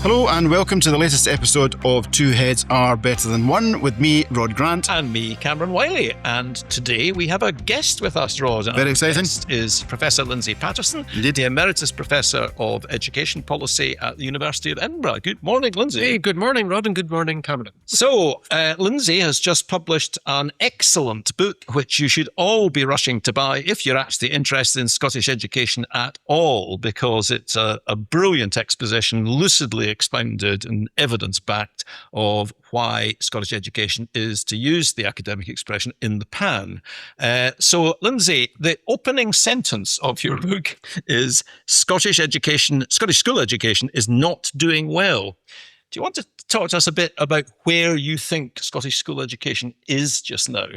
Hello and welcome to the latest episode of Two Heads Are Better Than One with me, Rod Grant. And me, Cameron Wiley. And today we have a guest with us, Rod. Very exciting. Our guest is Professor Lindsay Paterson, Indeed. the Emeritus Professor of Education Policy at the University of Edinburgh. Good morning, Lindsay. Hey, good morning, Rod, and good morning, Cameron. So, Lindsay has just published an excellent book, which you should all be rushing to buy if you're actually interested in Scottish education at all, because it's a brilliant exposition, lucidly expounded and evidence-backed, of why Scottish education is, to use the academic expression, in the pan. So, Lindsay, the opening sentence of your book is Scottish school education is not doing well. Do you want to talk to us a bit about where you think Scottish school education is just now?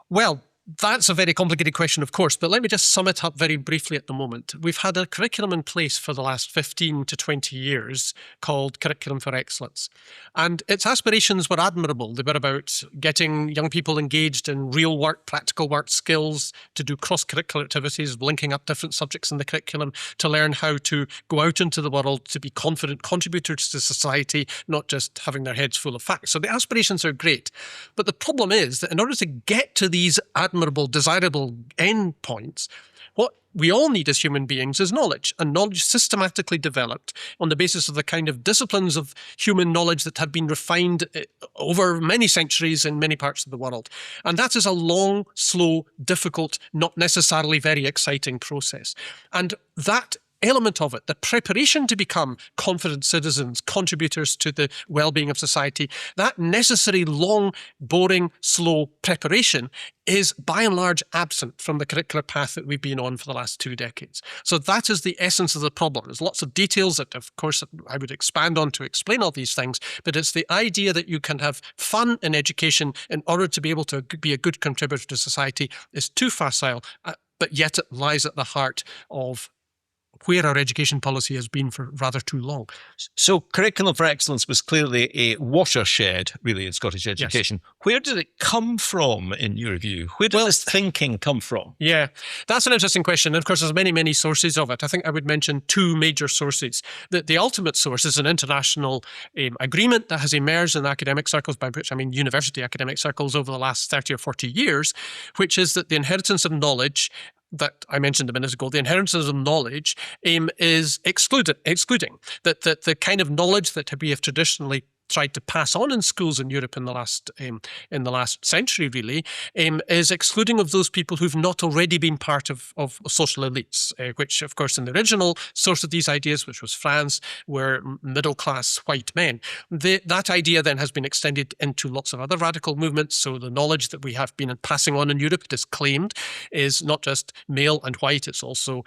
Well, that's a very complicated question, of course, but let me just sum it up very briefly at the moment. We've had a curriculum in place for the last 15 to 20 years called Curriculum for Excellence. And its aspirations were admirable. They were about getting young people engaged in real work, practical work skills, to do cross-curricular activities, linking up different subjects in the curriculum, to learn how to go out into the world, to be confident contributors to society, not just having their heads full of facts. So the aspirations are great. But the problem is that in order to get to these admirable, desirable endpoints, what we all need as human beings is knowledge, and knowledge systematically developed on the basis of the kind of disciplines of human knowledge that have been refined over many centuries in many parts of the world. And that is a long, slow, difficult, not necessarily very exciting process. And that element of it, the preparation to become confident citizens, contributors to the well-being of society, that necessary long, boring, slow preparation is by and large absent from the curricular path that we've been on for the last 2 decades. So that is the essence of the problem. There's lots of details that, of course, I would expand on to explain all these things, but it's the idea that you can have fun in education in order to be able to be a good contributor to society is too facile, but yet it lies at the heart of where our education policy has been for rather too long. So Curriculum for Excellence was clearly a watershed, really, in Scottish education. Yes. Where did it come from, in your view? Where did this thinking come from? Yeah, that's an interesting question. And of course, there's many, many sources of it. I think I would mention 2 major sources. The ultimate source is an international agreement that has emerged in academic circles, by which I mean university academic circles, over the last 30 or 40 years, which is that the inheritance of knowledge that I mentioned a minute ago, the inheritance of knowledge is excluding that the kind of knowledge that we have traditionally tried to pass on in schools in Europe in the last century, really, is excluding of those people who've not already been part of social elites, which, of course, in the original source of these ideas, which was France, were middle-class white men. That idea then has been extended into lots of other radical movements. So the knowledge that we have been passing on in Europe, it is claimed, is not just male and white, it's also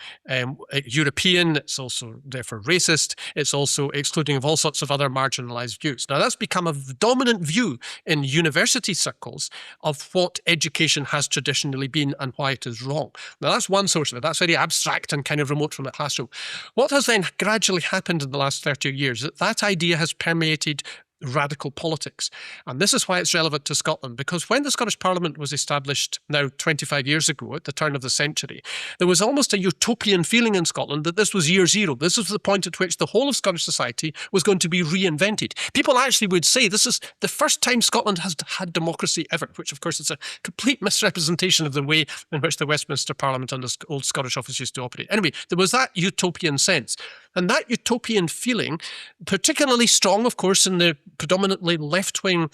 European, it's also therefore racist, it's also excluding of all sorts of other marginalized views. Now, that's become a dominant view in university circles of what education has traditionally been and why it is wrong. Now, that's one source of it. That's very abstract and kind of remote from the classroom. What has then gradually happened in the last 30 years, that idea has permeated radical politics. And this is why it's relevant to Scotland, because when the Scottish Parliament was established now 25 years ago at the turn of the century, there was almost a utopian feeling in Scotland that this was year zero. This was the point at which the whole of Scottish society was going to be reinvented. People actually would say this is the first time Scotland has had democracy ever, which of course is a complete misrepresentation of the way in which the Westminster Parliament and the old Scottish office used to operate. Anyway, there was that utopian sense. And that utopian feeling, particularly strong, of course, in the predominantly left-wing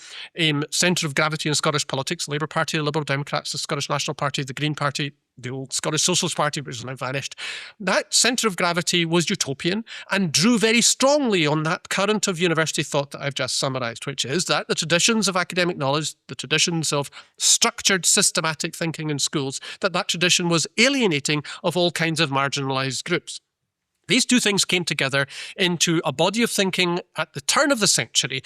centre of gravity in Scottish politics, the Labour Party, the Liberal Democrats, the Scottish National Party, the Green Party, the old Scottish Socialist Party, which has now vanished. That centre of gravity was utopian and drew very strongly on that current of university thought that I've just summarised, which is that the traditions of academic knowledge, the traditions of structured, systematic thinking in schools, that tradition was alienating of all kinds of marginalised groups. These 2 things came together into a body of thinking at the turn of the century,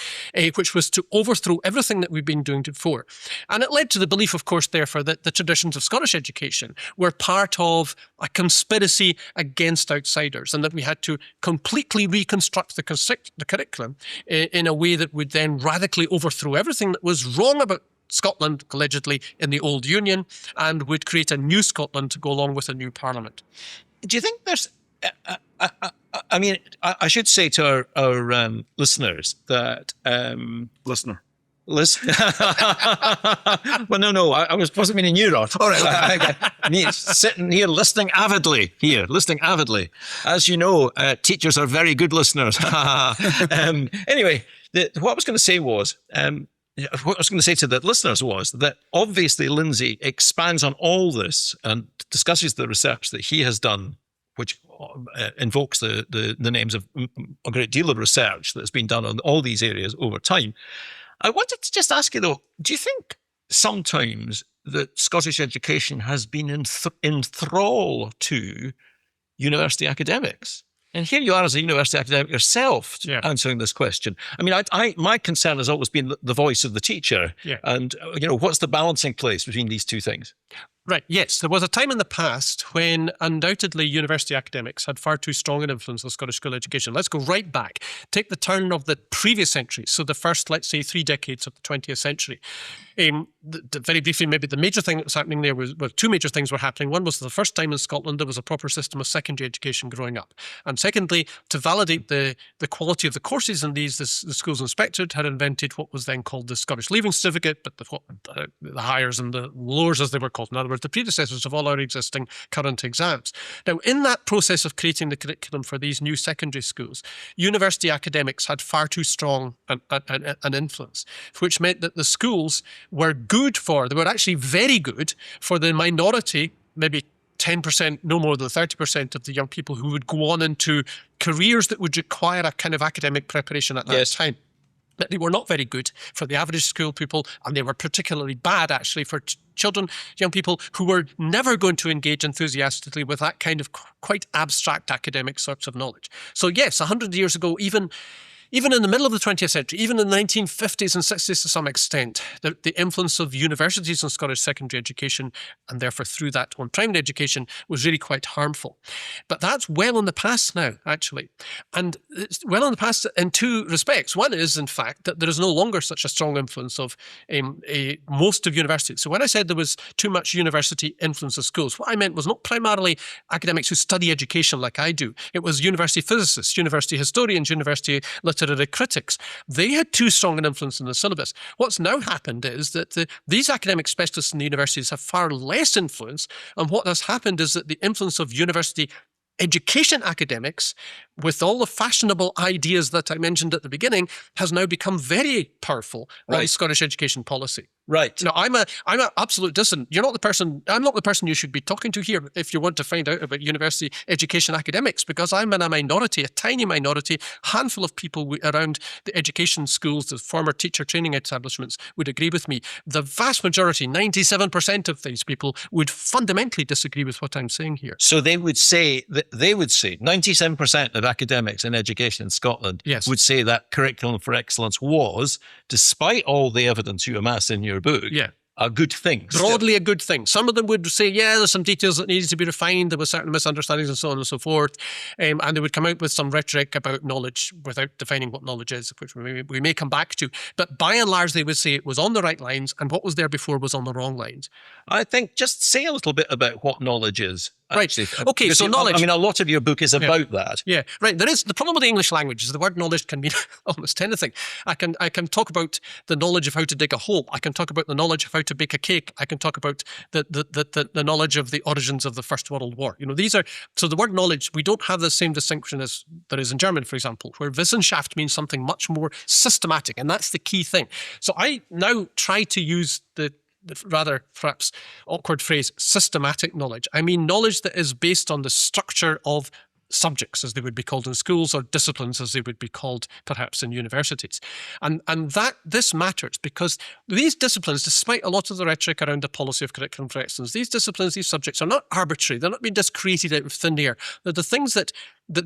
which was to overthrow everything that we've been doing before. And it led to the belief, of course, therefore, that the traditions of Scottish education were part of a conspiracy against outsiders, and that we had to completely reconstruct the curriculum in a way that would then radically overthrow everything that was wrong about Scotland, allegedly, in the old Union, and would create a new Scotland to go along with a new parliament. Do you think there's I mean, I should say to our listeners that Listener. listen. Well, no, I wasn't meaning you, Rod. All right, me sitting here listening avidly. As you know, teachers are very good listeners. Anyway, what I was going to say was. What I was going to say to the listeners was that obviously Lindsay expands on all this and discusses the research that he has done, which invokes the names of a great deal of research that's been done on all these areas over time. I wanted to just ask you, though, do you think sometimes that Scottish education has been in thrall to university academics? And here you are as a university academic yourself answering this question. I mean, my concern has always been the voice of the teacher. Yeah. And, what's the balancing place between these two things? Right, yes. There was a time in the past when undoubtedly university academics had far too strong an influence on Scottish school education. Let's go right back. Take the turn of the previous century, so the first, let's say, 3 decades of the 20th century. Very briefly, maybe the major thing that was happening there was two major things were happening. One was the first time in Scotland there was a proper system of secondary education growing up. And secondly, to validate the quality of the courses in these, the schools inspectorate had invented what was then called the Scottish Leaving Certificate, but the higher and the lowers, as they were called. In other words, the predecessors of all our existing current exams. Now, in that process of creating the curriculum for these new secondary schools, university academics had far too strong an influence, which meant that the schools were they were actually very good for the minority, maybe 10%, no more than 30% of the young people who would go on into careers that would require a kind of academic preparation at that time. But they were not very good for the average school pupil, and they were particularly bad, actually, for children, young people who were never going to engage enthusiastically with that kind of quite abstract academic sorts of knowledge. So yes, 100 years ago, even in the middle of the 20th century, even in the 1950s and 60s to some extent, the influence of universities on Scottish secondary education, and therefore through that on primary education, was really quite harmful. But that's well in the past now, actually. And it's well in the past in two respects. One is, in fact, that there is no longer such a strong influence of most of universities. So when I said there was too much university influence of schools, what I meant was not primarily academics who study education like I do. It was university physicists, university historians, university literary critics. They had too strong an influence in the syllabus. What's now happened is that these academic specialists in the universities have far less influence, and what has happened is that the influence of university education academics, with all the fashionable ideas that I mentioned at the beginning, has now become very powerful on Scottish education policy. Right. Now, I'm an absolute dissident. I'm not the person you should be talking to here if you want to find out about university education academics, because I'm in a minority, a tiny minority, handful of people around the education schools, the former teacher training establishments would agree with me. The vast majority, 97% of these people, would fundamentally disagree with what I'm saying here. So they would say 97% of academics in education in Scotland would say that curriculum for excellence was, despite all the evidence you amass in your book, a good thing. Broadly a good thing. Some of them would say, there's some details that needed to be refined. There were certain misunderstandings and so on and so forth. And they would come out with some rhetoric about knowledge without defining what knowledge is, which we may come back to. But by and large, they would say it was on the right lines, and what was there before was on the wrong lines. I think just say a little bit about what knowledge is. Actually. Right. Okay, so knowledge. I mean, a lot of your book is about that. Yeah, right. There is the problem with the English language is the word knowledge can mean almost anything. I can talk about the knowledge of how to dig a hole. I can talk about the knowledge of how to bake a cake. I can talk about the knowledge of the origins of the First World War. So the word knowledge, we don't have the same distinction as there is in German, for example, where Wissenschaft means something much more systematic, and that's the key thing. So I now try to use the rather perhaps awkward phrase, systematic knowledge. I mean knowledge that is based on the structure of subjects, as they would be called in schools, or disciplines, as they would be called perhaps in universities. And that this matters because these disciplines, despite a lot of the rhetoric around the policy of curriculum for excellence, these disciplines, these subjects are not arbitrary. They're not being just created out of thin air. They're the things that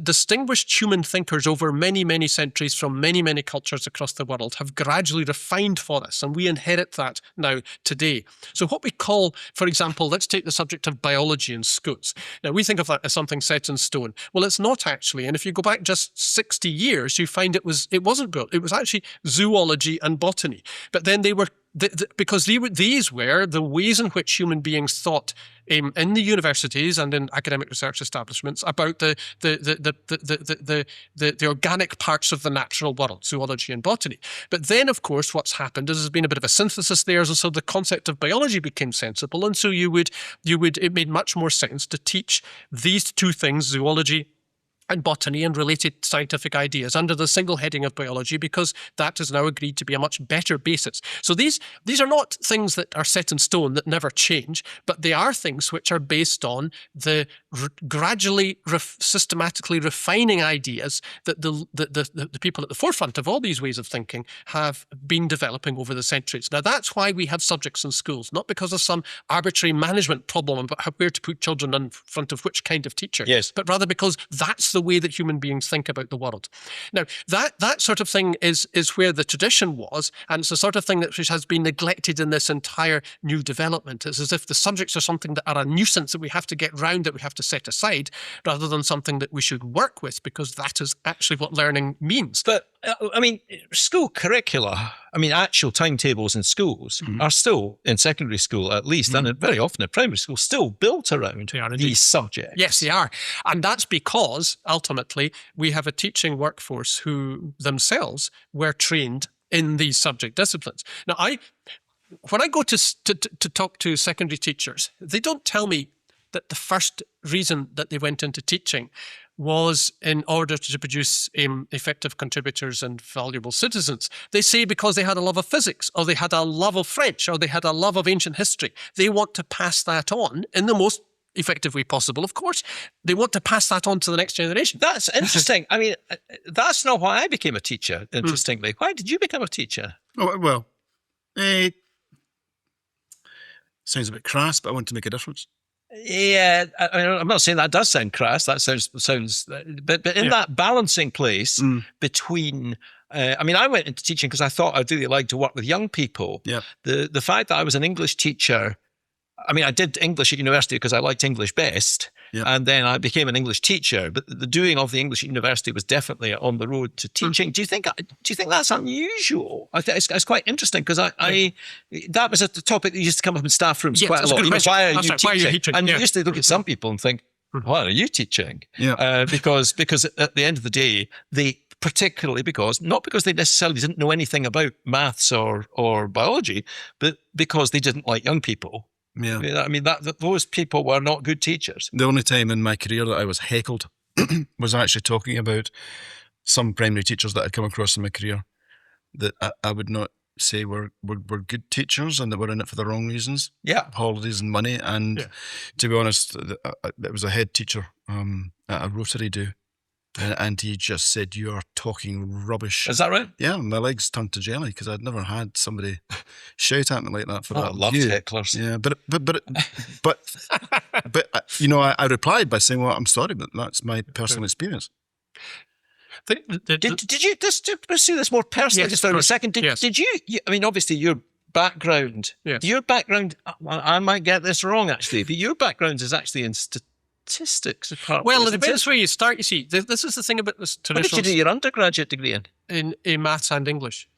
distinguished human thinkers over many, many centuries from many, many cultures across the world have gradually refined for us, and we inherit that now today. So what we call, for example, let's take the subject of biology in schools. Now, we think of that as something set in stone. Well, it's not actually, and if you go back just 60 years, you find it wasn't built. It was actually zoology and botany. But then they were because these were the ways in which human beings thought in the universities and in academic research establishments about the organic parts of the natural world, zoology and botany. But then, of course, what's happened is there's been a bit of a synthesis there, and so the concept of biology became sensible, and so it made much more sense to teach these two things, zoology and botany and related scientific ideas, under the single heading of biology, because that is now agreed to be a much better basis. So these are not things that are set in stone that never change, but they are things which are based on the gradually, systematically refining ideas that the people at the forefront of all these ways of thinking have been developing over the centuries. Now, that's why we have subjects in schools, not because of some arbitrary management problem about where to put children in front of which kind of teacher, yes, but rather because that's the way that human beings think about the world. Now, that sort of thing is where the tradition was, and it's the sort of thing which has been neglected in this entire new development. It's as if the subjects are something that are a nuisance that we have to get round, that we have to set aside, rather than something that we should work with, because that is actually what learning means. But, I mean, school curricula, actual timetables in schools are still, in secondary school at least, and very often in primary school, still built around these subjects. Yes, they are. And that's because, ultimately, we have a teaching workforce who themselves were trained in these subject disciplines. Now, when I go to talk to secondary teachers, they don't tell me that the first reason that they went into teaching was in order to produce effective contributors and valuable citizens. They say because they had a love of physics, or they had a love of French, or they had a love of ancient history. They want to pass that on in the most effective way possible, of course. They want to pass that on to the next generation. That's interesting. That's not why I became a teacher, interestingly. Why did you become a teacher? Oh, well, sounds a bit crass, but I want to make a difference. Yeah, I'm not saying that does sound crass. That sounds, but in that balancing place between, I went into teaching because I thought I'd really like to work with young people. Yeah. The fact that I was an English teacher, I did English at university because I liked English best. Yep. And then I became an English teacher, but the doing of the English at university was definitely on the road to teaching. Do you think that's unusual? I think it's quite interesting, because that was a topic that used to come up in staff rooms quite a lot. Why are you teaching? And you used to look at some people and think, why are you teaching? Yeah. Because at the end of the day, not because they necessarily didn't know anything about maths or biology, but because they didn't like young people. Yeah. Those people were not good teachers. The only time in my career that I was heckled was actually talking about some primary teachers that I'd come across in my career that I would not say were good teachers, and that were in it for the wrong reasons. Yeah. Holidays and money. And to be honest, it was a head teacher at a Rotary do. And he just said, "You are talking rubbish." Is that right? Yeah, my legs turned to jelly, because I'd never had somebody shout at me like that for that. I loved hecklers. Yeah, but I replied by saying, "Well, I'm sorry, but that's my personal experience." Did you just to pursue this more personally just for a second? Did you? Obviously, your background. Yes. Your background. I might get this wrong, actually, but your background is actually in statistics. Well, it depends where you start. You see, this is the thing about this traditional. What did you do your undergraduate degree in? In maths and English.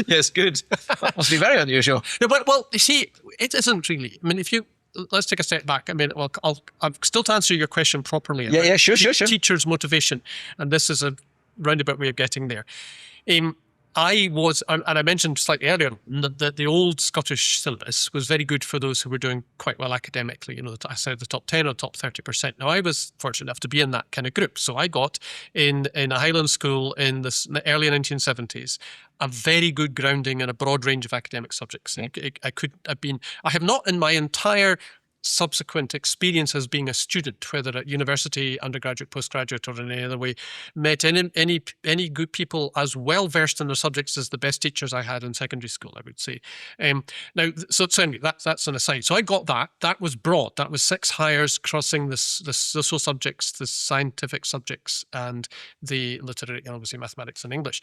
Yes, good. That must be very unusual. No, but you see, it isn't really. Let's take a step back. I'll still to answer your question properly. Yeah, sure. Teachers' motivation, and this is a roundabout way of getting there. I was, and I mentioned slightly earlier that the old Scottish syllabus was very good for those who were doing quite well academically. I said the top 10 or top 30%. Now, I was fortunate enough to be in that kind of group. So I got in a Highland school in the early 1970s a very good grounding in a broad range of academic subjects. I have not in my entire subsequent experience as being a student, whether at university, undergraduate, postgraduate, or in any other way, met any good people as well versed in their subjects as the best teachers I had in secondary school, I would say. Now, so anyway, that's an aside. So I got that. That was broad. That was 6 hires crossing the social subjects, the scientific subjects, and the literary, and obviously mathematics and English.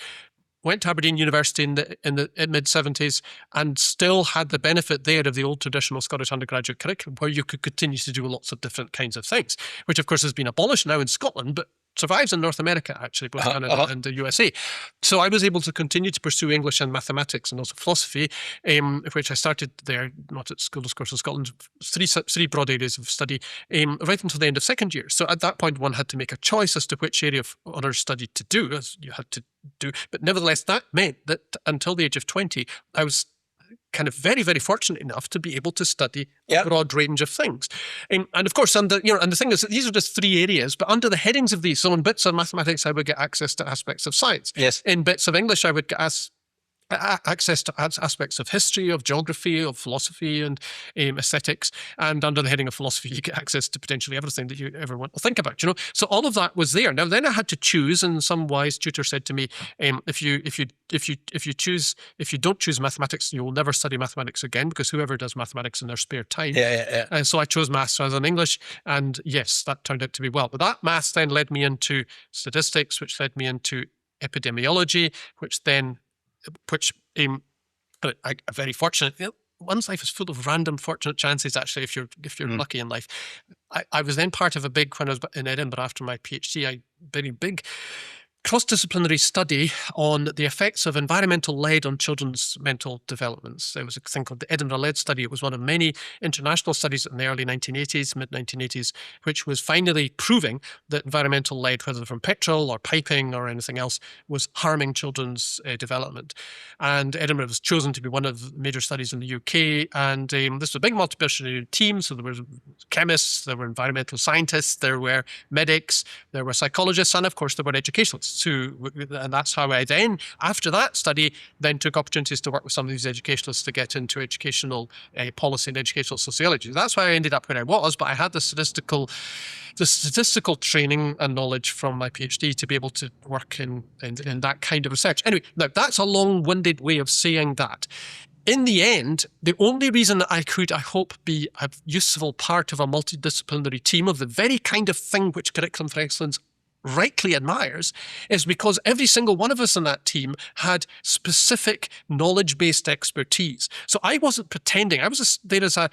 Went to Aberdeen University in the mid-70s, and still had the benefit there of the old traditional Scottish undergraduate curriculum, where you could continue to do lots of different kinds of things, which of course has been abolished now in Scotland, but survives in North America, actually, both Canada and the USA. So I was able to continue to pursue English and mathematics and also philosophy, which I started there, not at School of Course in Scotland, three broad areas of study, right until the end of second year. So at that point, one had to make a choice as to which area of honours study to do, as you had to do. But nevertheless, that meant that until the age of 20, I was kind of very, very fortunate enough to be able to study a broad range of things. And of course, and the thing is that these are just three areas, but under the headings of these, so in bits of mathematics, I would get access to aspects of science. Yes. In bits of English, I would get access to aspects of history, of geography, of philosophy, and aesthetics. And under the heading of philosophy, you get access to potentially everything that you ever want to think about. So all of that was there. Now then, I had to choose, and some wise tutor said to me, if you don't choose mathematics, you will never study mathematics again, because whoever does mathematics in their spare time. And so I chose maths rather than English, and yes, that turned out to be well. But that maths then led me into statistics, which led me into epidemiology, which I'm very fortunate. One's life is full of random fortunate chances, actually, if you're lucky in life. I was then part of a big, when I was in Edinburgh after my PhD, very big cross-disciplinary study on the effects of environmental lead on children's mental developments. There was a thing called the Edinburgh Lead Study. It was one of many international studies in the early 1980s, mid-1980s, which was finally proving that environmental lead, whether from petrol or piping or anything else, was harming children's development. And Edinburgh was chosen to be one of the major studies in the UK. And this was a big multidisciplinary team. So there were chemists, there were environmental scientists, there were medics, there were psychologists, and of course there were educationalists. And that's how I then, after that study, then took opportunities to work with some of these educationalists to get into educational policy and educational sociology. That's why I ended up where I was, but I had the statistical training and knowledge from my PhD to be able to work in that kind of research. Anyway, now that's a long-winded way of saying that. In the end, the only reason that I could, I hope, be a useful part of a multidisciplinary team of the very kind of thing which Curriculum for Excellence rightly admires is because every single one of us in that team had specific knowledge-based expertise. So I wasn't pretending. I was there as a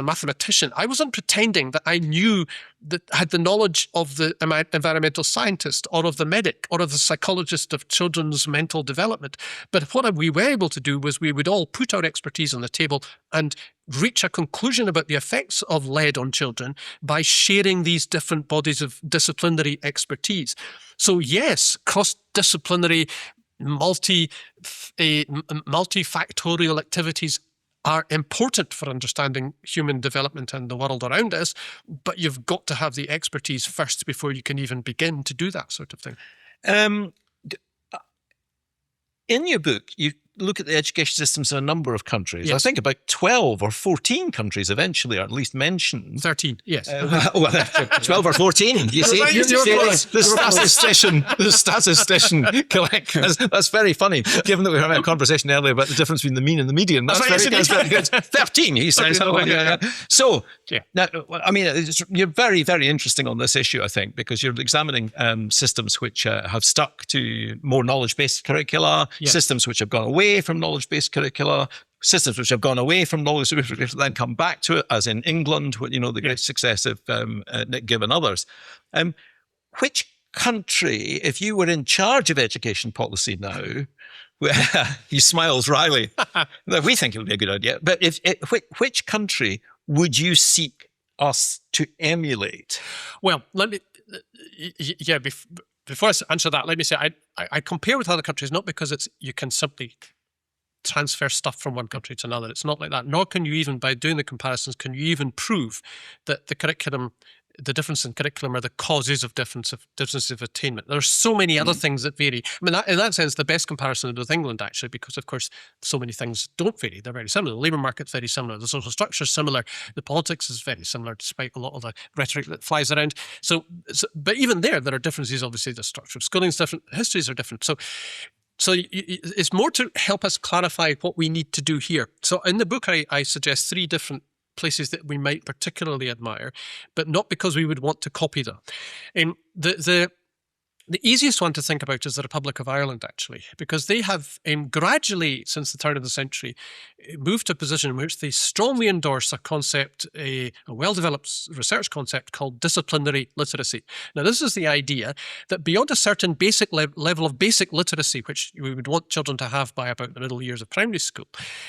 mathematician. I wasn't pretending that I knew that had the knowledge of the environmental scientist or of the medic or of the psychologist of children's mental development. But what we were able to do was we would all put our expertise on the table and reach a conclusion about the effects of lead on children by sharing these different bodies of disciplinary expertise. So yes, cross-disciplinary, multifactorial activities are important for understanding human development and the world around us, but you've got to have the expertise first before you can even begin to do that sort of thing. In your book, you look at the education systems in a number of countries. Yes. I think about 12 or 14 countries eventually are at least mentioned. 13, yes. 12 or 14. You see, the statistician collect. That's very funny, given that we were having a conversation earlier about the difference between the mean and the median. That's very good. 13, he says. So, now, I mean, you're very, very interesting on this issue, I think, because you're examining systems which have stuck to more knowledge-based curricula, systems which have gone away from knowledge-based curricula, systems which have gone away from knowledge-based curricula, then come back to it, as in England, the great success of Nick Gibb and others. Which country, if you were in charge of education policy now, he smiles wryly, we think it would be a good idea, but which country would you seek us to emulate? Well, let me, before I answer that, let me say I compare with other countries not because you can simply transfer stuff from one country to another. It's not like that. Nor can you even, by doing the comparisons, can you even prove that the difference in curriculum are the causes of differences of attainment. There are so many other things that vary. I mean, in that sense, the best comparison is with England, actually, because, of course, so many things don't vary. They're very similar. The labour market's very similar. The social structure is similar. The politics is very similar, despite a lot of the rhetoric that flies around. But even there are differences. Obviously, the structure of schooling is different. Histories are different. So it's more to help us clarify what we need to do here. So in the book, I suggest 3 different places that we might particularly admire, but not because we would want to copy them. The easiest one to think about is the Republic of Ireland, actually, because they have gradually, since the turn of the century, moved to a position in which they strongly endorse a concept, a well-developed research concept called disciplinary literacy. Now, this is the idea that beyond a certain basic level of basic literacy, which we would want children to have by about the middle years of primary school,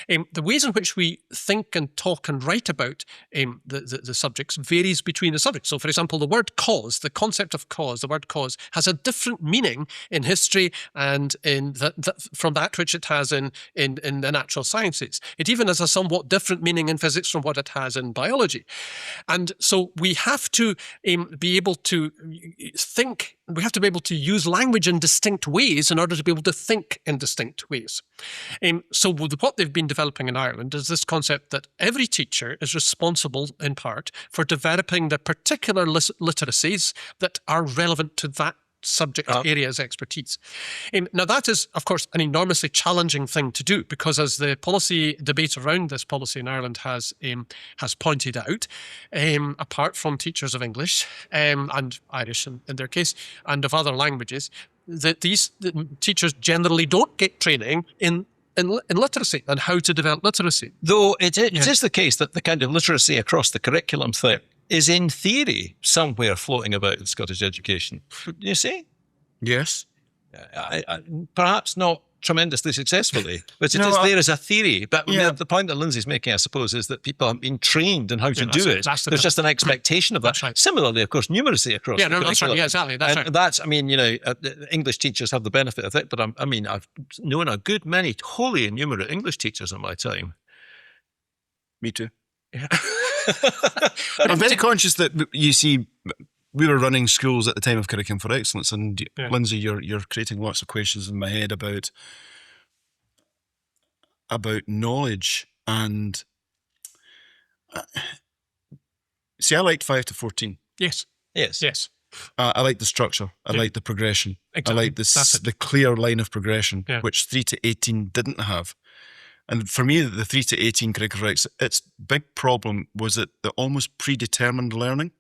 the ways in which we think and talk and write about the subjects varies between the subjects. So, for example, the word cause, the concept of cause, the word cause, has a different meaning in history and from that which it has in the natural sciences. It even has a somewhat different meaning in physics from what it has in biology. And so we have to be able to think, we have to be able to use language in distinct ways in order to be able to think in distinct ways. So what they've been developing in Ireland is this concept that every teacher is responsible, in part, for developing the particular literacies that are relevant to that subject area's expertise. Now, that is, of course, an enormously challenging thing to do because, as the policy debate around this policy in Ireland has pointed out, apart from teachers of English and Irish in their case, and of other languages, that the teachers generally don't get training in literacy and how to develop literacy. Though it is the case that the kind of literacy across the curriculum thing is in theory somewhere floating about in Scottish education. You see? Yes. Perhaps not tremendously successfully, but it is there as a theory. But the point that Lindsay's making, I suppose, is that people have been trained in how to do it. There's just an expectation of that. Right. Similarly, of course, numeracy across the curriculum. That's right. Yeah, exactly. That's right. That's, I mean, English teachers have the benefit of it, but I've known a good many wholly innumerate English teachers in my time. Me too. Yeah. I'm very conscious that, you see, we were running schools at the time of Curriculum for Excellence, and Lindsay, you're creating lots of questions in my head about knowledge. And see, I liked 5 to 14. Yes. I like the structure. I like the progression. Exactly. I like the clear line of progression, which 3 to 18 didn't have. And for me, the 3 to 18 curricular rights, its big problem was that the almost predetermined learning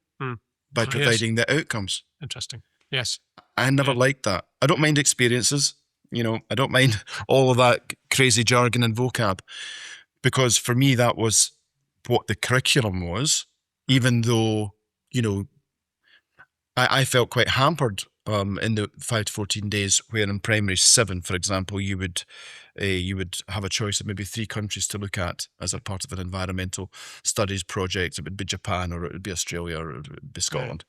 by providing the outcomes. Interesting. Yes. I never liked that. I don't mind experiences. I don't mind all of that crazy jargon and vocab, because for me, that was what the curriculum was, even though, I felt quite hampered in the 5 to 14 days, where in primary 7, for example, you would have a choice of maybe 3 countries to look at as a part of an environmental studies project. It would be Japan, or it would be Australia, or it would be Scotland.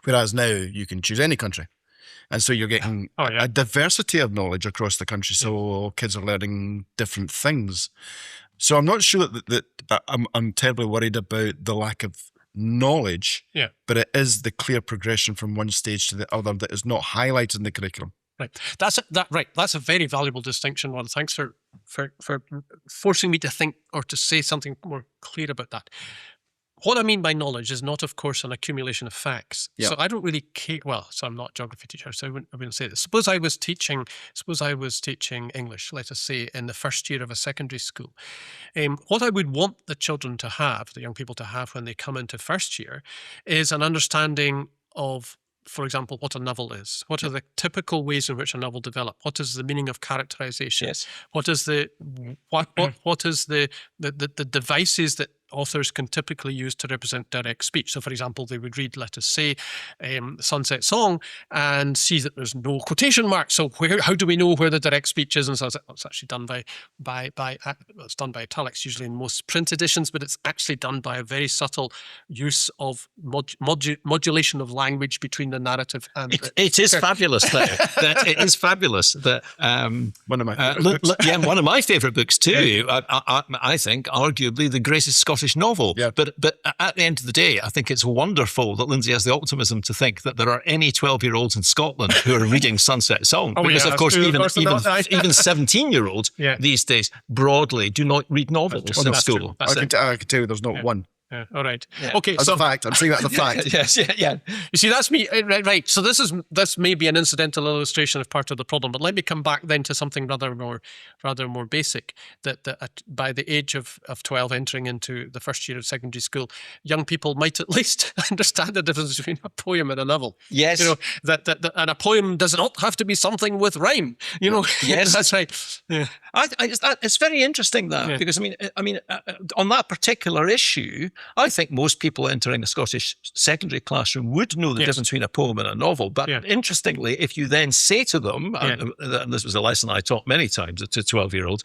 Whereas now you can choose any country. And so you're getting a diversity of knowledge across the country. So kids are learning different things. So I'm not sure that I'm terribly worried about the lack of knowledge, but it is the clear progression from one stage to the other that is not highlighted in the curriculum. Right. That's a very valuable distinction, Ron. Thanks for forcing me to think or to say something more clear about that. What I mean by knowledge is not, of course, an accumulation of facts. So I don't really care. Well, so I'm not a geography teacher, so I wouldn't say this. Suppose I was teaching English, let us say, in the first year of a secondary school. What I would want the children to have, the young people to have when they come into first year, is an understanding of, for example, what a novel is. What are the typical ways in which a novel develops? What is the meaning of characterization? Yes. What is what is the devices that authors can typically use to represent direct speech? So, for example, they would read, let us say, Sunset Song, and see that there's no quotation marks. So, how do we know where the direct speech is? And so it's actually done it's done by italics usually in most print editions, but it's actually done by a very subtle use of modulation of language between the narrative and it is fabulous that it is fabulous that one of my favorite books. one of my favorite books too. I think arguably the greatest Scottish novel. But at the end of the day, I think it's wonderful that Lindsay has the optimism to think that there are any 12-year-olds in Scotland who are reading Sunset Song. Because of course, even 17-year-olds these days broadly do not read novels in school. I can tell you there's not one. Yeah. All right. Yeah. Okay. As a fact, I'm saying that as a fact. Yes, yeah. You see, that's me. Right. So this may be an incidental illustration of part of the problem, but let me come back then to something rather more basic. That by the age of 12, entering into the first year of secondary school, young people might at least understand the difference between a poem and a novel. Yes. That and a poem does not have to be something with rhyme. Yes, that's right. Yeah. It's very interesting that because I mean, on that particular issue, I think most people entering a Scottish secondary classroom would know the difference between a poem and a novel. But interestingly, if you then say to them, and this was a lesson I taught many times to 12-year-olds,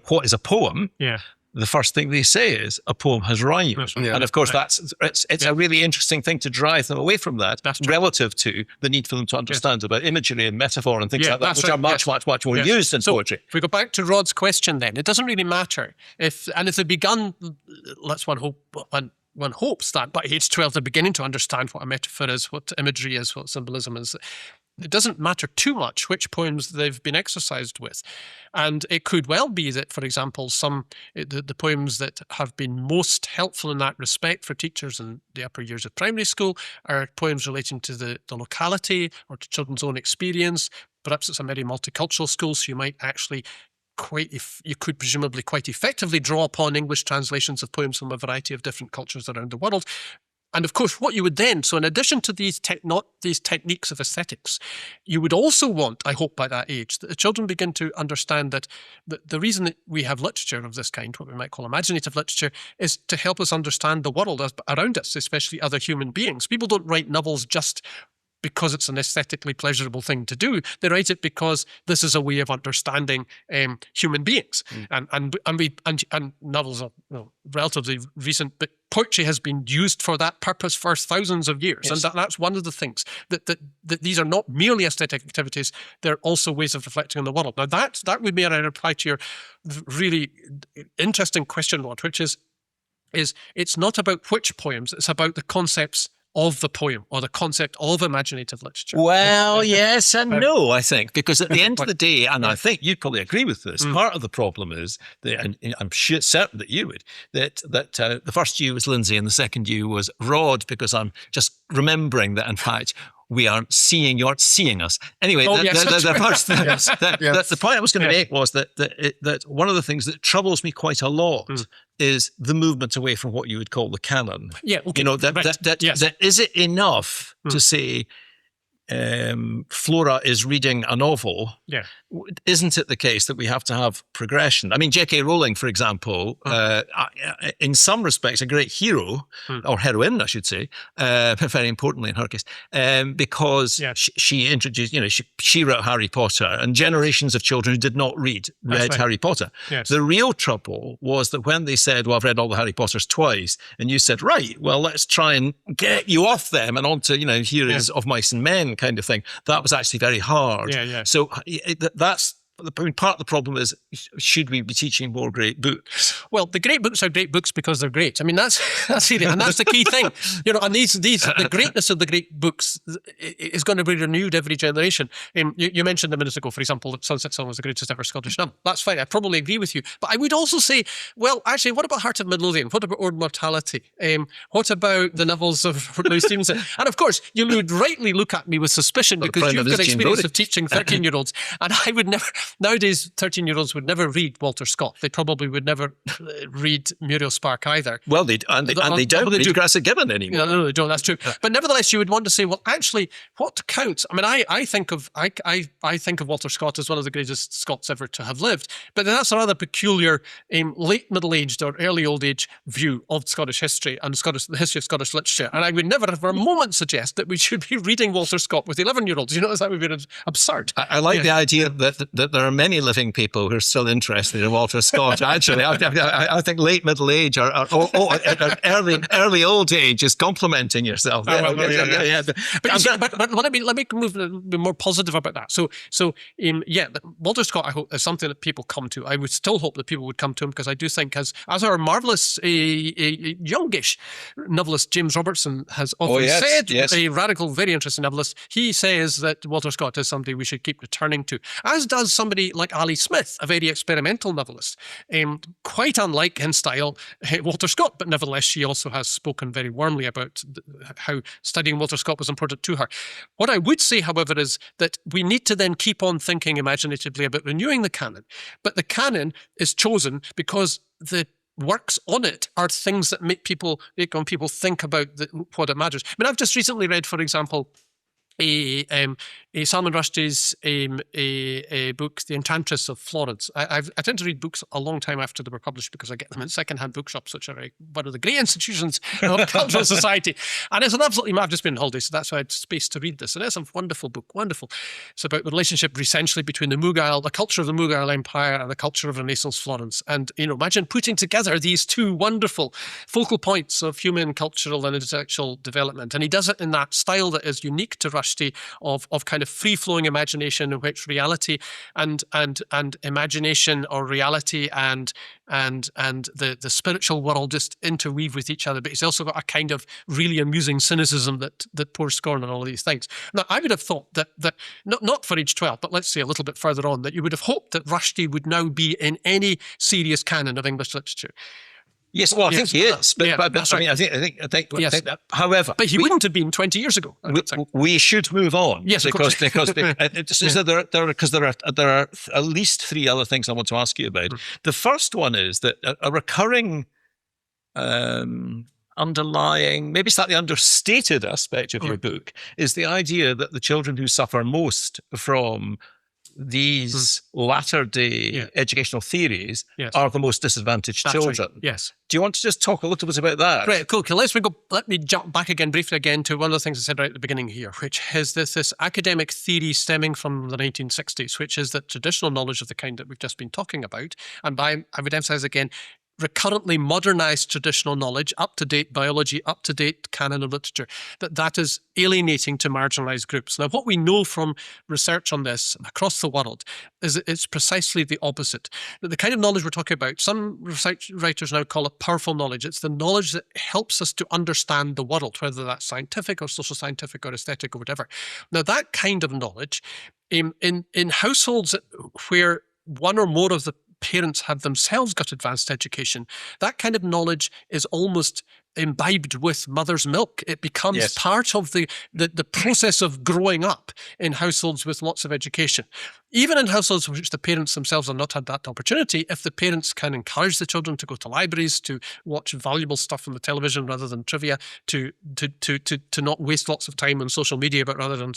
what is a poem? Yeah. The first thing they say is a poem has rhymes. Yeah. And of course, it's a really interesting thing to drive them away from that relative to the need for them to understand about imagery and metaphor and things like that, which are much more used in poetry. If we go back to Rod's question then, it doesn't really matter if they've begun, one hopes that by age 12 they're beginning to understand what a metaphor is, what imagery is, what symbolism is. It doesn't matter too much which poems they've been exercised with. And it could well be that, for example, the poems that have been most helpful in that respect for teachers in the upper years of primary school are poems relating to the locality or to children's own experience. Perhaps it's a very multicultural school, so you might actually you could presumably quite effectively draw upon English translations of poems from a variety of different cultures around the world. And of course, what you would then, so in addition to these techniques of aesthetics, you would also want, I hope by that age, that the children begin to understand that the reason that we have literature of this kind, what we might call imaginative literature, is to help us understand the world around us, especially other human beings. People don't write novels just because it's an aesthetically pleasurable thing to do. They write it because this is a way of understanding human beings. And novels are relatively recent, but poetry has been used for that purpose for thousands of years. Yes. And that's one of the things, that these are not merely aesthetic activities, they're also ways of reflecting on the world. Now that would be a reply to your really interesting question, Rod, which is it's not about which poems, it's about the concepts of the poem or the concept of imaginative literature. Well, yes and no, I think, because at the end of the day, and I think you'd probably agree with this, part of the problem is, and I'm certain that you would, that the first U was Lindsay and the second U was Rod, because I'm just remembering that, in fact, you aren't seeing us. Anyway, the point I was going to make was that one of the things that troubles me quite a lot is the movement away from what you would call the canon. Yeah, okay. That is it enough to say Flora is reading a novel? Yeah. Isn't it the case that we have to have progression? I mean, J.K. Rowling, for example, in some respects, a great hero, or heroine, I should say, very importantly in her case, because she introduced, she wrote Harry Potter, and generations of children who did not read Harry Potter. Yes. The real trouble was that when they said, well, I've read all the Harry Potters twice, and you said, right, well, let's try and get you off them and onto, here is Of Mice and Men kind of thing. That was actually very hard. So that's part of the problem is, should we be teaching more great books? Well, the great books are great books because they're great. I mean, that's it, and that's the key thing. And the greatness of the great books is going to be renewed every generation. You mentioned a minute ago, for example, that Sunset Song was the greatest ever Scottish novel. That's fine. I probably agree with you. But I would also say, well, actually, what about Heart of Midlothian? What about Ord Mortality? What about the novels of Louis Stevenson? And of course, you would rightly look at me with suspicion because you've got experience of teaching 13-year-olds, and I would never. Nowadays, 13-year-olds would never read Walter Scott. They probably would never read Muriel Spark either. Well, they don't read Grasset Gibbon anymore. No, they don't. That's true. But nevertheless, you would want to say, well, actually, what counts? I mean, I think of Walter Scott as one of the greatest Scots ever to have lived. But that's a rather peculiar late middle-aged or early old age view of Scottish history and the history of Scottish literature. And I would never for a moment suggest that we should be reading Walter Scott with 11-year-olds. That would be absurd. I like the idea that there are many living people who are still interested in Walter Scott. Actually, I think late middle age or early old age is complimenting yourself. But let me move a bit more positive about that. So Walter Scott, I hope, is something that people come to. I would still hope that people would come to him, because I do think, as our marvellous youngish novelist James Robertson has often said, a radical, very interesting novelist, he says that Walter Scott is somebody we should keep returning to, as does somebody like Ali Smith, a very experimental novelist, quite unlike in style Walter Scott, but nevertheless she also has spoken very warmly about how studying Walter Scott was important to her. What I would say, however, is that we need to then keep on thinking imaginatively about renewing the canon. But the canon is chosen because the works on it are things that make people think about what it matters. I mean, I've just recently read, for example, a Salman Rushdie's a book, The Enchantress of Florence. I tend to read books a long time after they were published because I get them in secondhand bookshops, which are one of the great institutions of cultural society. And it's an absolutely, I've just been on holiday, so that's why I had space to read this. And it's a wonderful book, wonderful. It's about the relationship essentially between the culture of the Mughal Empire and the culture of Renaissance Florence. And, imagine putting together these two wonderful focal points of human cultural and intellectual development. And he does it in that style that is unique to Rushdie of kind of free-flowing imagination in which reality and imagination or reality and the spiritual world just interweave with each other. But he's also got a kind of really amusing cynicism that pours scorn on all of these things. Now, I would have thought that not for age 12, but let's say a little bit further on, that you would have hoped that Rushdie would now be in any serious canon of English literature. Yes, well, I think he is. But I mean, I think that, however, but he wouldn't have been 20 years ago. We should move on. Yes, because there are at least three other things I want to ask you about. The first one is that a recurring underlying, maybe slightly understated aspect of your book is the idea that the children who suffer most from these latter-day educational theories are the most disadvantaged children. Right. Yes. Do you want to just talk a little bit about that? Right, cool. Let me jump back briefly to one of the things I said right at the beginning here, which is this academic theory stemming from the 1960s, which is that traditional knowledge of the kind that we've just been talking about, and I would emphasize again, recurrently modernized traditional knowledge, up-to-date biology, up-to-date canon of literature, that is alienating to marginalized groups. Now, what we know from research on this across the world is that it's precisely the opposite. That the kind of knowledge we're talking about, some research writers now call it powerful knowledge. It's the knowledge that helps us to understand the world, whether that's scientific or social scientific or aesthetic or whatever. Now, that kind of knowledge in households where one or more of the parents have themselves got advanced education, that kind of knowledge is almost imbibed with mother's milk. It becomes part of the process of growing up in households with lots of education. Even in households in which the parents themselves have not had that opportunity, if the parents can encourage the children to go to libraries, to watch valuable stuff on the television rather than trivia, to not waste lots of time on social media, but rather than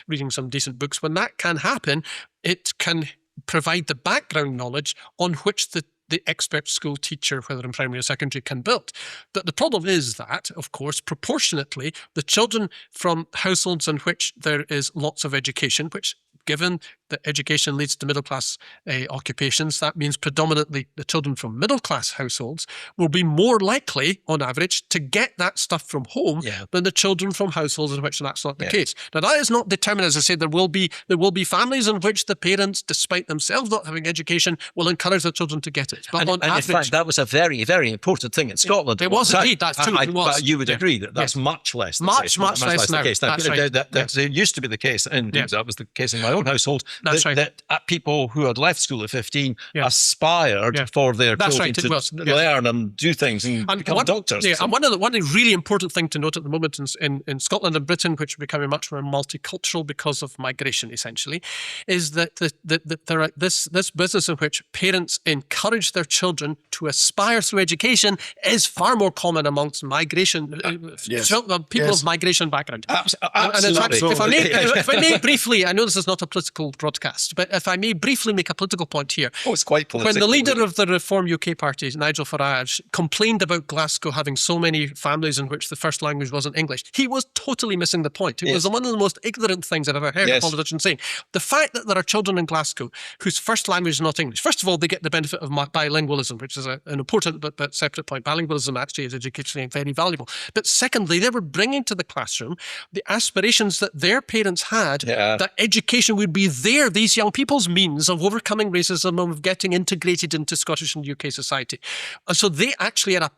reading some decent books, when that can happen, it can provide the background knowledge on which the expert school teacher, whether in primary or secondary, can build. But the problem is that, of course, proportionately, the children from households in which there is lots of education, which, given that education leads to middle-class occupations, that means predominantly the children from middle-class households will be more likely, on average, to get that stuff from home than the children from households in which that's not the case. Now, that is not determined. As I say, there will be families in which the parents, despite themselves not having education, will encourage their children to get it. But on average, in fact, that was a very, very important thing in Scotland. It was indeed. That's true. But you would agree that that's much less the case. Much less now. That's right. It used to be the case, and that was the case in my own household. That people who had left school at 15 aspired for their children to learn and do things and become doctors. And one really important thing to note at the moment in Scotland and Britain, which are becoming much more multicultural because of migration, essentially, is that there are this business in which parents encourage their children to aspire through education is far more common amongst migration people of migration background. Absolutely. And in fact, if I may briefly, I know this is not a political broadcast, but if I may briefly make a political point here. Oh, it's quite political. When the leader of the Reform UK party, Nigel Farage, complained about Glasgow having so many families in which the first language wasn't English, he was totally missing the point. It was one of the most ignorant things I've ever heard a politician saying. The fact that there are children in Glasgow whose first language is not English, first of all, they get the benefit of bilingualism, which is an important but separate point. Bilingualism actually is educationally very valuable. But secondly, they were bringing to the classroom the aspirations that their parents had, that education would be these young people's means of overcoming racism and of getting integrated into Scottish and UK society. And so they actually had a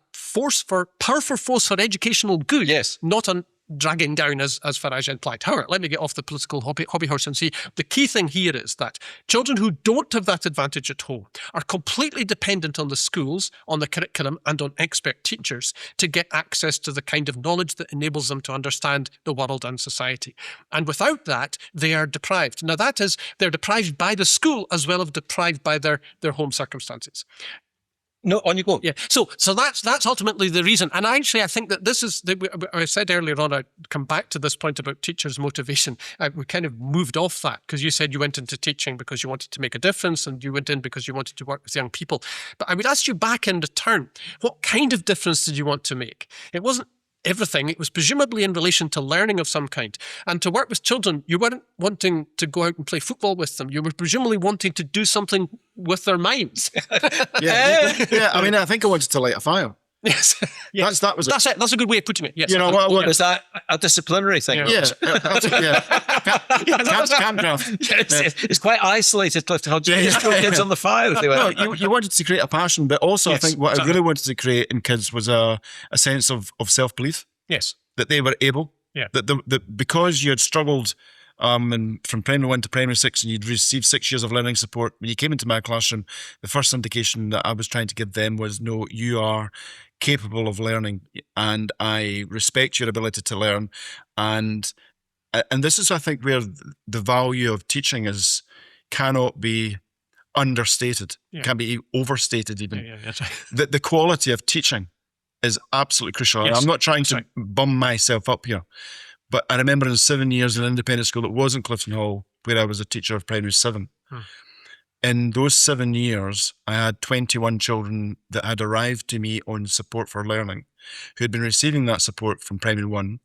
powerful force for educational good, not an dragging down as Farage implied. However, let me get off the political hobby horse and see the key thing here is that children who don't have that advantage at home are completely dependent on the schools, on the curriculum, and on expert teachers to get access to the kind of knowledge that enables them to understand the world and society. And without that, they are deprived. Now, that is, they're deprived by the school as well as deprived by their home circumstances. No, on you go. Yeah. So that's ultimately the reason. And actually, I think that this is, I said earlier on, I'd come back to this point about teachers' motivation. We kind of moved off that because you said you went into teaching because you wanted to make a difference and you went in because you wanted to work with young people. But I would ask you back in return, what kind of difference did you want to make? It wasn't everything. It was presumably in relation to learning of some kind. And to work with children, you weren't wanting to go out and play football with them. You were presumably wanting to do something with their minds. Yeah. I mean, I think I wanted to light a fire. Yes. That's it. That's a good way of putting it. Yes. You know what? Is that a disciplinary thing? Yeah. Campcraft. It's quite isolated. How do you throw kids on the fire if they went? No, you wanted to create a passion, but also I think what I really wanted to create in kids was a sense of self-belief. Yes. That they were able. Yeah. That because you had struggled and from primary 1 to primary 6 and you'd received 6 years of learning support, when you came into my classroom, the first indication that I was trying to give them was, no, you are capable of learning and I respect your ability to learn. And this is, I think, where the value of teaching cannot be understated, can be overstated even. That's right. The quality of teaching is absolutely crucial. Yes, I'm not trying to bum myself up here, but I remember in 7 years in an independent school that wasn't Clifton Hall, where I was a teacher of primary 7. In those 7 years, I had 21 children that had arrived to me on support for learning, who had been receiving that support from primary 1,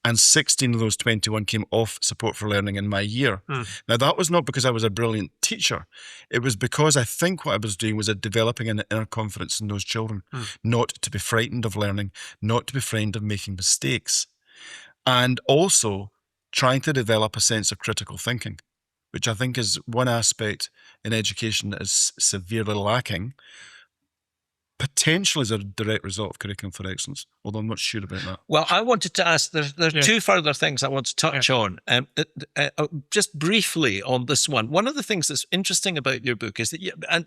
and 16 of those 21 came off support for learning in my year. Now, that was not because I was a brilliant teacher. It was because I think what I was doing was developing an inner confidence in those children, not to be frightened of learning, not to be frightened of making mistakes, and also trying to develop a sense of critical thinking, which I think is one aspect in education that is severely lacking, potentially as a direct result of Curriculum for Excellence, although I'm not sure about that. Well, I wanted to ask, there are two further things I want to touch on. Just briefly on this one. One of the things that's interesting about your book is that, and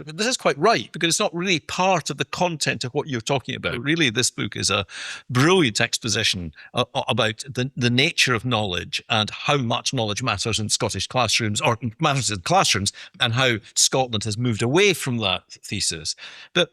this is quite right, because it's not really part of the content of what you're talking about. Really, this book is a brilliant exposition about the nature of knowledge and how much knowledge matters in Scottish classrooms, or matters in classrooms, and how Scotland has moved away from that thesis. But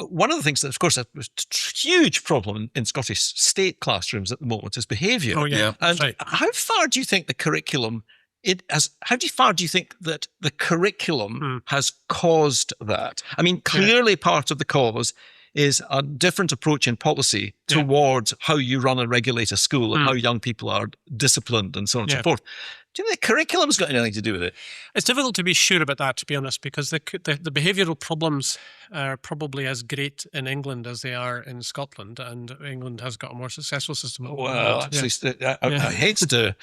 one of the things that, of course, is a huge problem in Scottish state classrooms at the moment is behaviour. Oh, yeah. And how far do you think the curriculum, far do you think that the curriculum has caused that? I mean, clearly part of the cause is a different approach in policy towards how you run and regulate a school and how young people are disciplined and so on and so forth. Do you think the curriculum's got anything to do with it? It's difficult to be sure about that, to be honest, because the behavioural problems are probably as great in England as they are in Scotland, and England has got a more successful system. Well, actually, I hate to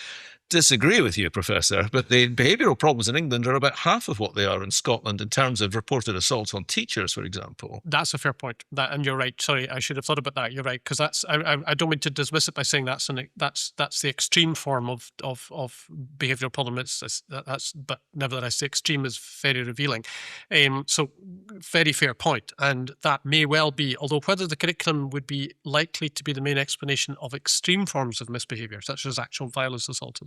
disagree with you, Professor, but the behavioural problems in England are about half of what they are in Scotland in terms of reported assaults on teachers, for example. That's a fair point. And you're right. Sorry, I should have thought about that. You're right, because that's. I don't mean to dismiss it by saying that's the extreme form of behavioural problem. But nevertheless, the extreme is very revealing. So very fair point, and that may well be. Although whether the curriculum would be likely to be the main explanation of extreme forms of misbehaviour, such as actual violence assaults.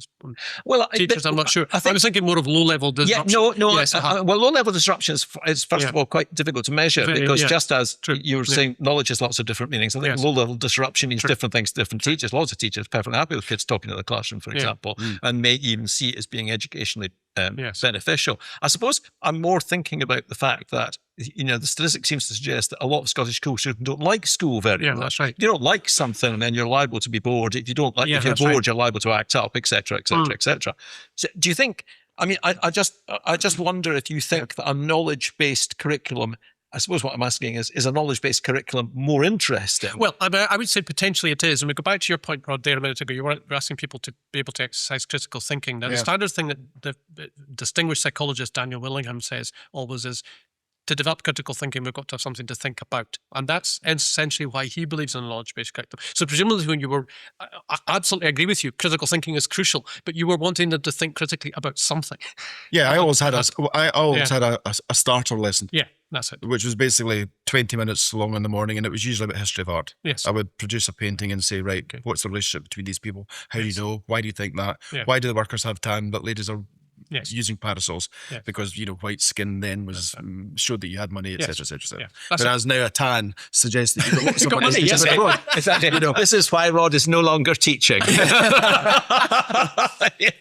Well, teachers, I'm not sure. I was thinking more of low-level disruption. Well, low-level disruption is first of all quite difficult to measure because just as you were saying, knowledge has lots of different meanings. I think low-level disruption means different things to different teachers. Lots of teachers are perfectly happy with kids talking in the classroom, for example, and may even see it as being educationally beneficial. I suppose I'm more thinking about the fact that the statistic seems to suggest that a lot of Scottish school children don't like school very much. That's right. If you don't like something, then you're liable to be bored. If you don't like, if you're bored, you're liable to act up, etc., etc., etc. So, do you think? I mean, I just wonder if you think that a knowledge-based curriculum. I suppose what I'm asking is a knowledge-based curriculum more interesting? Well, I would say potentially it is. And we go back to your point, Rod, there a minute ago. You were asking people to be able to exercise critical thinking. Now, the standard thing that the distinguished psychologist Daniel Willingham says always is, to develop critical thinking, we've got to have something to think about. And that's essentially why he believes in a knowledge-based curriculum. So presumably when you were, I absolutely agree with you, critical thinking is crucial, but you were wanting them to think critically about something. Yeah, I always had a starter lesson. Yeah, that's it. Which was basically 20 minutes long in the morning, and it was usually about history of art. Yes. I would produce a painting and say, right, what's the relationship between these people? How do you know? Why do you think that? Yeah. Why do the workers have tan, but ladies are using parasols? Yes. Because, white skin then was showed that you had money, etc., etc. Whereas now a tan suggests that you've got lots of money. Yes, exactly. This is why Rod is no longer teaching.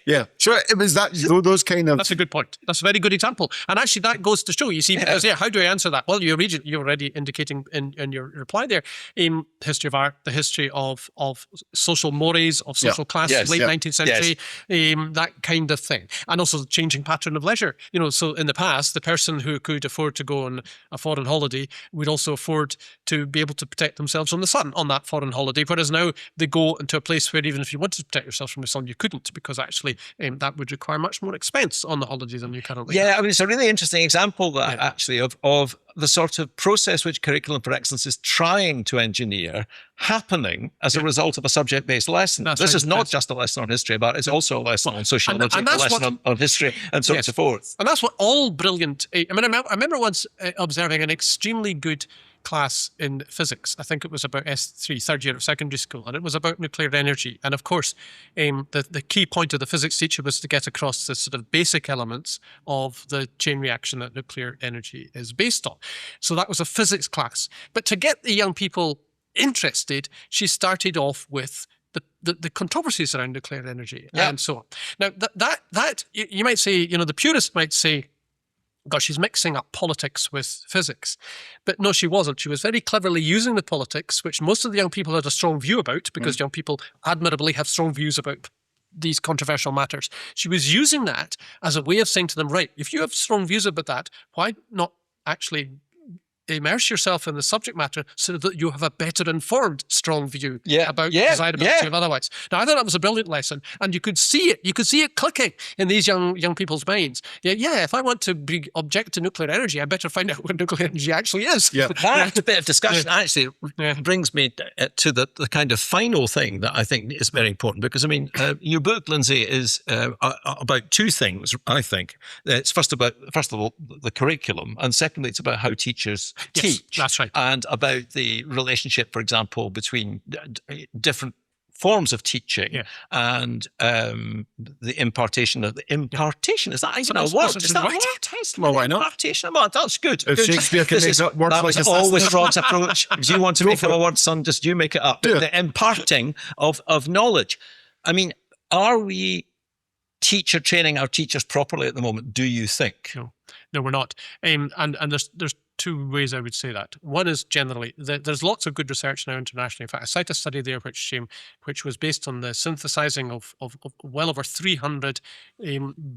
Yeah, sure. It was those kind of. That's a good point. That's a very good example. And actually, that goes to show. You see, because how do I answer that? Well, you're already indicating in your reply there, in history of art, the history of social mores, of social class, late 19th century, that kind of thing, and also the changing pattern of leisure. So in the past, the person who could afford to go on a foreign holiday would also afford to be able to protect themselves from the sun on that foreign holiday. Whereas now they go into a place where even if you wanted to protect yourself from the sun, you couldn't, because actually that would require much more expense on the holiday than you currently have. I mean, it's a really interesting example that actually of the sort of process which Curriculum for Excellence is trying to engineer happening as a result of a subject-based lesson. This is not just a lesson on history, but it's also a lesson on sociology, a lesson on history, and so on and so forth. And that's what all brilliant... I remember once observing an extremely good class in physics. I think it was about S3, third year of secondary school, and it was about nuclear energy. And of course, the key point of the physics teacher was to get across the sort of basic elements of the chain reaction that nuclear energy is based on. So that was a physics class. But to get the young people interested, she started off with the controversies around nuclear energy and so on. Now, that you might say, the purist might say, gosh, she's mixing up politics with physics. But no, she wasn't. She was very cleverly using the politics, which most of the young people had a strong view about, because young people admirably have strong views about these controversial matters. She was using that as a way of saying to them, right, if you have strong views about that, why not actually immerse yourself in the subject matter so that you have a better informed, strong view about desirability of otherwise. Now, I thought that was a brilliant lesson, and you could see it. You could see it clicking in these young people's minds. If I want to object to nuclear energy, I better find out what nuclear energy actually is. Yeah. That bit of discussion actually brings me to the kind of final thing that I think is very important, because, I mean, your book, Lindsay, is about two things, I think. It's first of all, the curriculum, and secondly, it's about how teachers teach. That's right. And about the relationship, for example, between different forms of teaching and the impartation of the impartation. Is that even a word? Is that right? Well, why not? Impartation. Well, that's good. If Shakespeare can make up words like that, always Rod's approach. If you want to make up a word, son, just you make it up. The imparting of knowledge. I mean, are we teacher training our teachers properly at the moment, do you think? No, we're not. And there's two ways I would say that. One is generally, there's lots of good research now internationally. In fact, I cite a study there which was based on the synthesizing of well over 300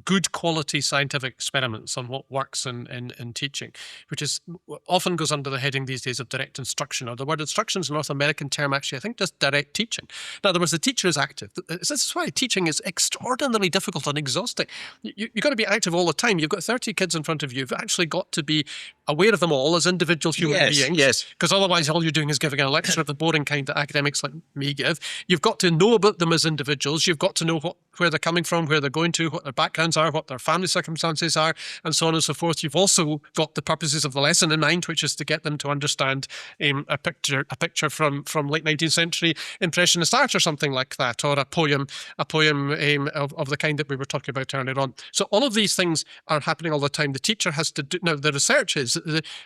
good quality scientific experiments on what works in teaching, which is often goes under the heading these days of direct instruction, or the word instruction is a North American term, actually, I think just direct teaching. In other words, the teacher is active. This is why teaching is extraordinarily difficult and exhausting. You've got to be active all the time. You've got 30 kids in front of you. You've actually got to be aware of them all as individual human beings. Yes. Because otherwise all you're doing is giving a lecture of the boring kind that academics like me give. You've got to know about them as individuals. You've got to know where they're coming from, where they're going to, what their backgrounds are, what their family circumstances are, and so on and so forth. You've also got the purposes of the lesson in mind, which is to get them to understand a picture from late 19th century Impressionist art or something like that, or a poem of the kind that we were talking about earlier on. So all of these things are happening all the time. The teacher has to do. Now, the research is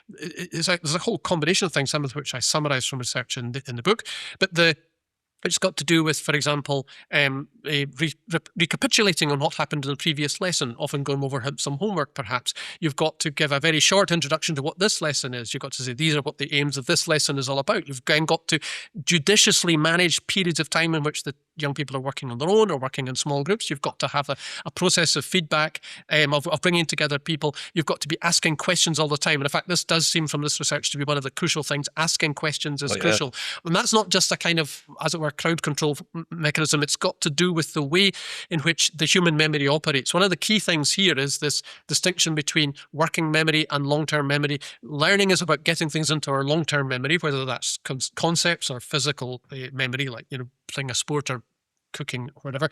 there's a whole combination of things, some of which I summarise from research in the book, but it's got to do with, for example, recapitulating on what happened in the previous lesson, often going over some homework perhaps. You've got to give a very short introduction to what this lesson is. You've got to say, these are what the aims of this lesson is all about. You've then got to judiciously manage periods of time in which the young people are working on their own or working in small groups. You've got to have a process of feedback, of bringing together people. You've got to be asking questions all the time. And in fact, this does seem from this research to be one of the crucial things. Asking questions is crucial. And that's not just a kind of, as it were, crowd control mechanism. It's got to do with the way in which the human memory operates. One of the key things here is this distinction between working memory and long-term memory. Learning is about getting things into our long-term memory, whether that's concepts or physical memory, like, playing a sport or cooking or whatever.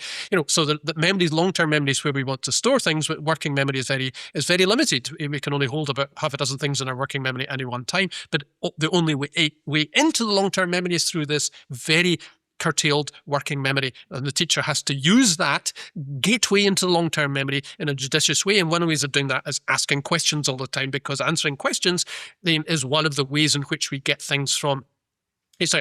So the memory, long-term memory is where we want to store things, but working memory is very limited. We can only hold about half a dozen things in our working memory at any one time. But the only way into the long-term memory is through this very curtailed working memory, and the teacher has to use that gateway into long-term memory in a judicious way. And one of the ways of doing that is asking questions all the time, because answering questions then is one of the ways in which we get things from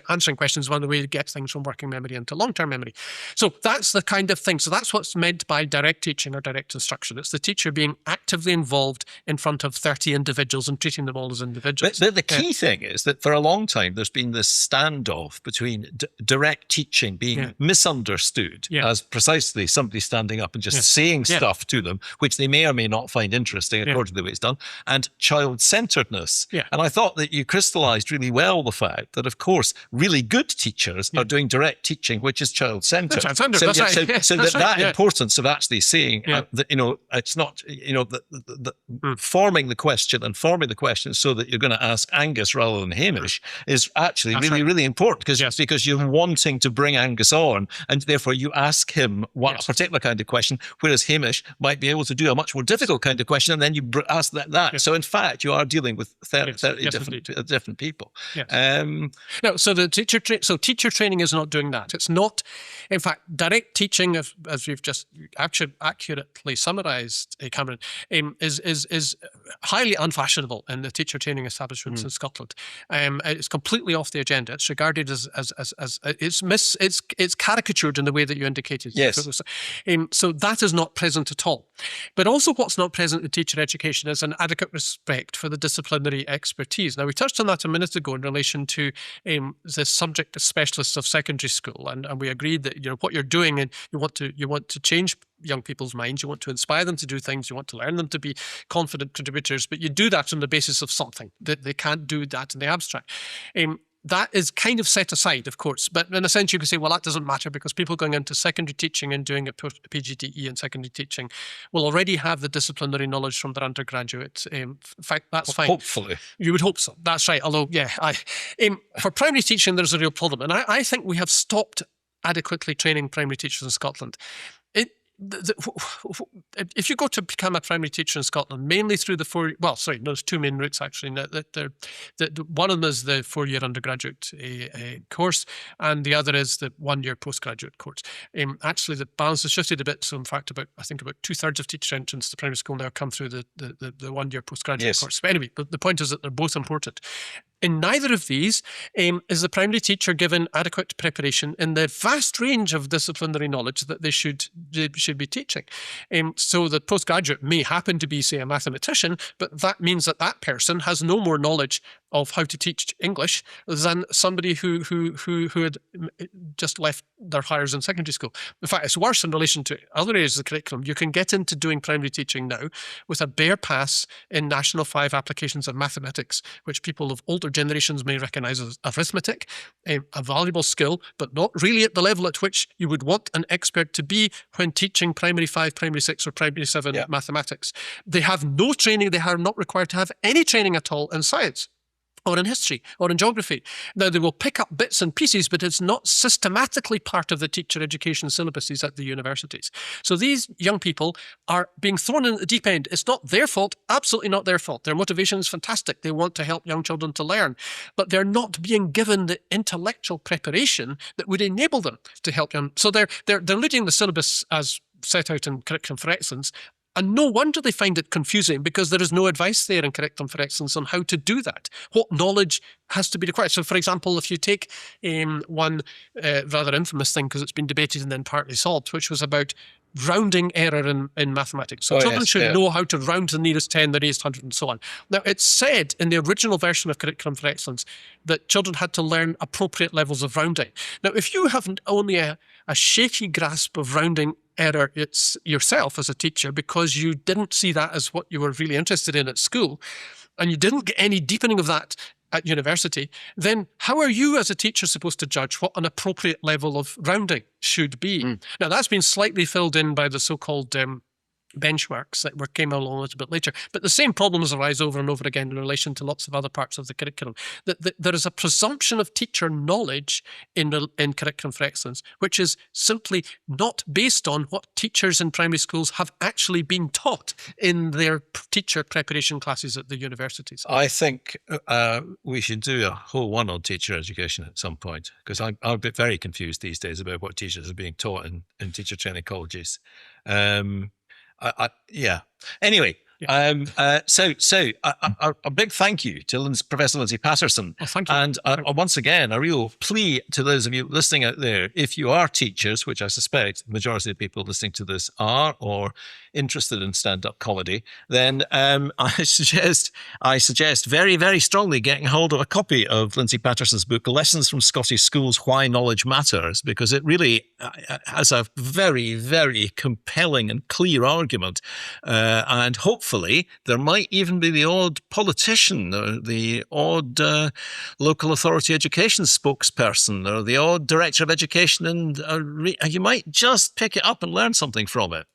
answering questions is one of the ways to get things from working memory into long-term memory. So that's the kind of thing. So that's what's meant by direct teaching or direct instruction. It's the teacher being actively involved in front of 30 individuals and treating them all as individuals. But the key thing is that for a long time, there's been this standoff between direct teaching being misunderstood as precisely somebody standing up and just saying stuff to them, which they may or may not find interesting according to the way it's done, and child-centeredness. And I thought that you crystallized really well the fact that, of course, really good teachers are doing direct teaching, which is child-centered. So that importance of actually saying that, it's not, forming the question and forming the question so that you're going to ask Angus rather than Hamish is actually really important, because you're wanting to bring Angus on, and therefore you ask him a particular kind of question, whereas Hamish might be able to do a much more difficult kind of question, and then you ask that. So in fact, you are dealing with 30 different people. No, so teacher training is not doing that. It's not, in fact, direct teaching, as we've just accurately summarised, Cameron, is highly unfashionable in the teacher training establishments in Scotland. It's completely off the agenda. It's regarded as it's caricatured in the way that you indicated. So that is not present at all. But also, what's not present in teacher education is an adequate respect for the disciplinary expertise. Now, we touched on that a minute ago in relation to the subject specialists of secondary school, and we agreed that what you're doing, and you want to change young people's minds, you want to inspire them to do things, you want to learn them to be confident contributors, but you do that on the basis of something, that they can't do that in the abstract. That is kind of set aside, of course, but in a sense you can say, well, that doesn't matter, because people going into secondary teaching and doing a PGDE in secondary teaching will already have the disciplinary knowledge from their undergraduate. In fact, that's fine. Hopefully. You would hope so. That's right. Although, for primary teaching, there's a real problem. And I think we have stopped adequately training primary teachers in Scotland. If you go to become a primary teacher in Scotland, mainly through there's two main routes actually. One of them is the 4-year undergraduate course, and the other is the 1-year postgraduate course. Actually, the balance has shifted a bit. So, in fact, about 2/3 of teacher entrants to primary school now come through the 1-year postgraduate course. But anyway, the point is that they're both important. In neither of these is the primary teacher given adequate preparation in the vast range of disciplinary knowledge that they should be teaching. So the postgraduate may happen to be, say, a mathematician, but that means that person has no more knowledge of how to teach English than somebody who had just left their hires in secondary school. In fact, it's worse in relation to other areas of the curriculum. You can get into doing primary teaching now with a bare pass in National 5 applications of mathematics, which people of older generations may recognise as arithmetic, a valuable skill, but not really at the level at which you would want an expert to be when teaching primary 5, primary 6 or primary 7 mathematics. They have no training. They are not required to have any training at all in science, or in history, or in geography. Now, they will pick up bits and pieces, but it's not systematically part of the teacher education syllabuses at the universities. So these young people are being thrown in at the deep end. It's not their fault, absolutely not their fault. Their motivation is fantastic. They want to help young children to learn, but they're not being given the intellectual preparation that would enable them to help them. So they're reading the syllabus as set out in Curriculum for Excellence, and no wonder they find it confusing, because there is no advice there in Curriculum for Excellence on how to do that. What knowledge has to be required? So, for example, if you take one rather infamous thing, because it's been debated and then partly solved, which was about rounding error in mathematics. So children should know how to round to the nearest 10, the nearest 100, and so on. Now, it's said in the original version of Curriculum for Excellence that children had to learn appropriate levels of rounding. Now, if you have only a a shaky grasp of rounding error it's yourself as a teacher because you didn't see that as what you were really interested in at school, and you didn't get any deepening of that at university, then how are you as a teacher supposed to judge what an appropriate level of rounding should be? Now, that's been slightly filled in by the so-called benchmarks that came along a little bit later. But the same problems arise over and over again in relation to lots of other parts of the curriculum. That there is a presumption of teacher knowledge in Curriculum for Excellence, which is simply not based on what teachers in primary schools have actually been taught in their teacher preparation classes at the universities. I think we should do a whole one on teacher education at some point, because I'm a bit very confused these days about what teachers are being taught in teacher training colleges. Yeah. Anyway, so a big thank you to Professor Lindsay Paterson. Oh, thank you. And once again, a real plea to those of you listening out there, if you are teachers, which I suspect the majority of people listening to this are, or interested in stand-up comedy, then I suggest very, very strongly getting hold of a copy of Lindsay Paterson's book, Lessons from Scottish Schools, Why Knowledge Matters, because it really has a very, very compelling and clear argument. And hopefully there might even be the odd politician or the odd local authority education spokesperson or the odd director of education, and you might just pick it up and learn something from it.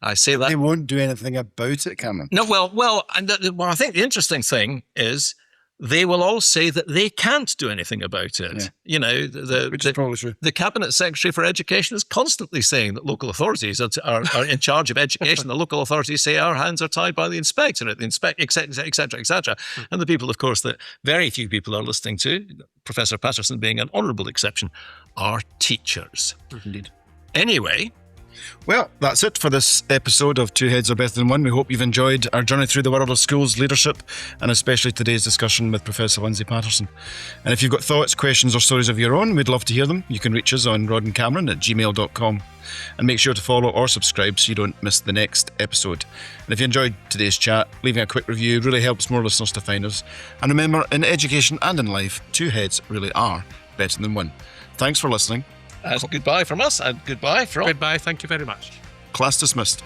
I say that. They won't do anything about it, Cameron. No, well, I think the interesting thing is they will all say that they can't do anything about it. Yeah. You know, Which is probably true. The Cabinet Secretary for Education is constantly saying that local authorities are in charge of education. The local authorities say our hands are tied by the inspector, et cetera, et cetera. And the people, of course, that very few people are listening to, Professor Paterson being an honourable exception, are teachers. Indeed. Anyway. Well, that's it for this episode of Two Heads Are Better Than One. We hope you've enjoyed our journey through the world of schools leadership, and especially today's discussion with Professor Lindsay Paterson. And if you've got thoughts, questions or stories of your own, we'd love to hear them. You can reach us on rodandcameron@gmail.com. And make sure to follow or subscribe so you don't miss the next episode. And if you enjoyed today's chat, leaving a quick review really helps more listeners to find us. And remember, in education and in life, two heads really are better than one. Thanks for listening. Goodbye from us, and goodbye from... Goodbye, thank you very much. Class dismissed.